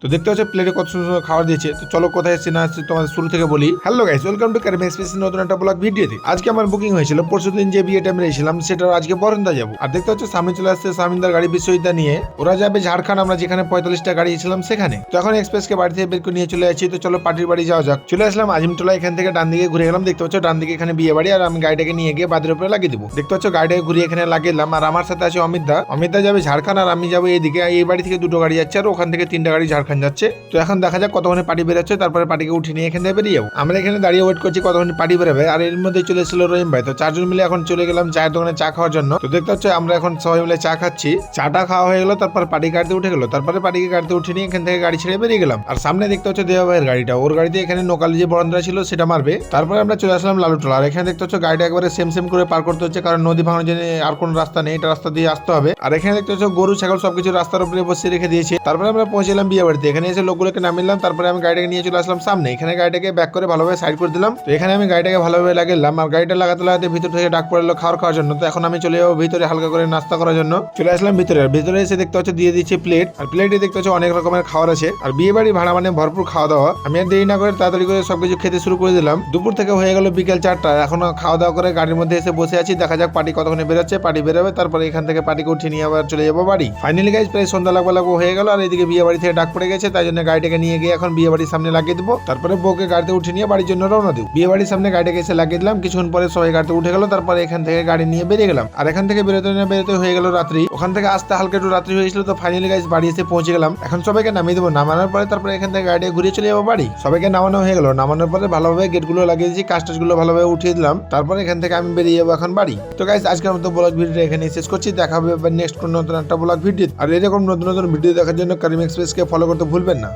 তো দেখতে হচ্ছে প্লেটে কত সুন্দর খাবার দিয়েছে। তো চলো কোথায় এসেছে না আসছে তোমাদের শুরু থেকে বলি। Hello guys, welcome to Karim express নতুন একটা ব্লগ ভিডিওতে। আজকে আমার বুকিং হয়েছিল পরশুদিন যে বিয়ে টাইমে এসেছিলাম, সেটা আজকে বরন্দা যাবো। আর দেখতে হচ্ছে সামনে চলে আসছে সামিনদার গাড়ি বিশ্ববিদ্যা নিয়ে। ওরা যাবে ঝাড়খণ্ড, আমরা যেখানে 45টা গাড়ি ছিলাম সেখানে। তো এখন এক্সপ্রেসকে বাড়ি থেকে বের করে নিয়ে চলে যাচ্ছি। তো চলো পার্টির বাড়ি যাওয়া যাক। চলে আসলাম আজিমটোলা, এখান থেকে ডান দিকে ঘুরে গেলাম। দেখতে পাচ্ছ ডান দিকে এখানে বিয়ে বাড়ি, আর আমি গাড়িটাকে নিয়ে গিয়ে বাদের উপরে লাগিয়ে দেবো। দেখতে পাচ্ছ গাড়িটাকে ঘুরিয়ে এখানে লাগিয়ে দিলাম। আর আমার সাথে আছে অমিতদা যাবে ঝাড়খণ্ড, আর আমি যাবো এইদিকে। এই বাড়ি থেকে দুটো গাড়ি যাচ্ছে, আর ওখান থেকে 3টা গাড়ি ঝাড়খণ্ড যাচ্ছে। তো এখন দেখা যাক কতক্ষণে পার্টি বেরোচ্ছে, তারপরে পার্টিকে উঠে নিয়ে এখান থেকে বেরিয়ে যাবো। আমরা এখানে দাঁড়িয়ে ওয়েট করছি কতক্ষণ পার্টি বেরোবে। আর এর মধ্যে চলে এসেছিল রহিম ভাই। তো 4জন মিলে এখন চলে গেলাম চায়ের দোকানে চা খাওয়ার জন্য। তো দেখতে হচ্ছে আমরা এখন সবাই মিলে চা খাচ্ছি। চাটা খাওয়া হয়ে গেল, তারপর পার্টি গাড়িতে উঠে গেল। তারপরে পার্টিকে গাড়িতে উঠে নিয়ে এখান থেকে গাড়ি ছেড়ে বেরিয়ে গেলাম। আর সামনে দেখতে হচ্ছে দেওয়া ভাইয়ের গাড়িটা, ওর গাড়িতে এখানে নোকাল যে বরন্দা ছিল সেটা মারবে। তারপরে আমরা চলে আসলাম লালুটোলা। আর এখানে দেখতে হচ্ছে গাড়িটা একবারে সেম করে পার করতে হচ্ছে, কারণ নদী ভাঙানোর জন্য আর কোনো রাস্তা নেই, এটা রাস্তা দিয়ে আসতে হবে। আর এখানে দেখতে হচ্ছে গরু ছাগল সবকিছু রাস্তার উপরে বসিয়ে রেখে দিয়েছে। তারপরে আমরা পৌঁছলাম বিয়ে বাড়িতে। এখানে এসে লোকগুলোকে নামিলাম। তারপরে আমি গাড়িটাকে নিয়ে চলে আসলাম সামনে। এখানে গাড়িটাকে ব্যাক করে ভালোভাবে সাইড করে দিলাম। তো এখানে আমি গাড়িটাকে ভালোভাবে লাগালাম। আর গাড়িটা লাগাতে ভিতর থেকে ডাক পড়লো খাওয়ার জন্য। তো এখন আমি চলে যাবো ভিতরে হালকা করে নাস্তা করার জন্য। চলে আসলাম ভিতরে। আর ভিতরে এসে দেখতে হচ্ছে দিয়ে দিচ্ছে প্লেট। আর প্লেটে দেখতে হচ্ছে অনেক রকমের খাবার আছে। আর বিয়ে বাড়ি ভাড়া মানে ভরপুর খাওয়া দাওয়া। আমি আর দেরি না করে তাড়াতাড়ি করে সবকিছু খেতে শুরু করে দিলাম। দুপুর থেকে হয়ে গেল বিকেল 4টা। এখনো খাওয়া দাওয়া করে গাড়ির মধ্যে এসে বসে আছি। দেখা যাক পার্টি কতক্ষণে বেরোচ্ছে। পার্টি বেরোবে, তারপরে এখান থেকে পার্টিকে উঠিয়ে নিয়ে আবার চলে যাবো বাড়ি। ফাইনালি গাইজ প্রায় সন্ধ্যা লাগবো হয়ে গেল। আর এদিকে বিয়ে বাড়ি থেকে ডাক পড়ে গেছে, তাই জন্য গাড়িটাকে নিয়ে গিয়ে এখন বিয়ে বাড়ির সামনে লাগিয়ে দেবো। তারপরে বউকে গাড়িতে উঠে নিয়ে বাড়ির জন্য রওনা দেবো। বিয়ে বাড়ির সামনে গাড়িটাকে এসে লাগিয়ে দিলাম। কিছুক্ষণ পরে সবাই গাড়িতে উঠে গেল। তারপরে এখান থেকে গাড়ি নিয়ে বেরিয়ে গেলাম। আর এখান থেকে বেরোতে হয়ে গেল রাত্রি। ওখান থেকে আসতে হালকা একটু রাত্রি হয়েছিল। তো ফাইনালি গাইজ বাড়ি এসে পৌঁছে গেলাম। এখন সবাইকে নামিয়ে দেবো। নামানোর পরে তারপরে এখান থেকে গাড়ি ঘুরিয়ে চলে যাবো বাড়ি। সবাইকে নামানো হয়ে গেল। নামানোর পরে ভালোভাবে গেটগুলো লাগিয়ে দিয়েছি, কাজগুলো ভালোভাবে উঠিয়ে দিলাম। তারপরে এখান থেকে আমি বেরিয়ে যাবো এখন বাড়ি। তো গাইজ আজকের মতো ব্লগ ভিডিওটা এখানে শেষ করছি। দেখা হবে নেক্সট কোন নতুন একটা ব্লগ ভিডিও। আর এরকম নতুন ভিডিও দেখার জন্য কারিম এক্সপ্রেসকে ফলো করতে ভুলবেন না।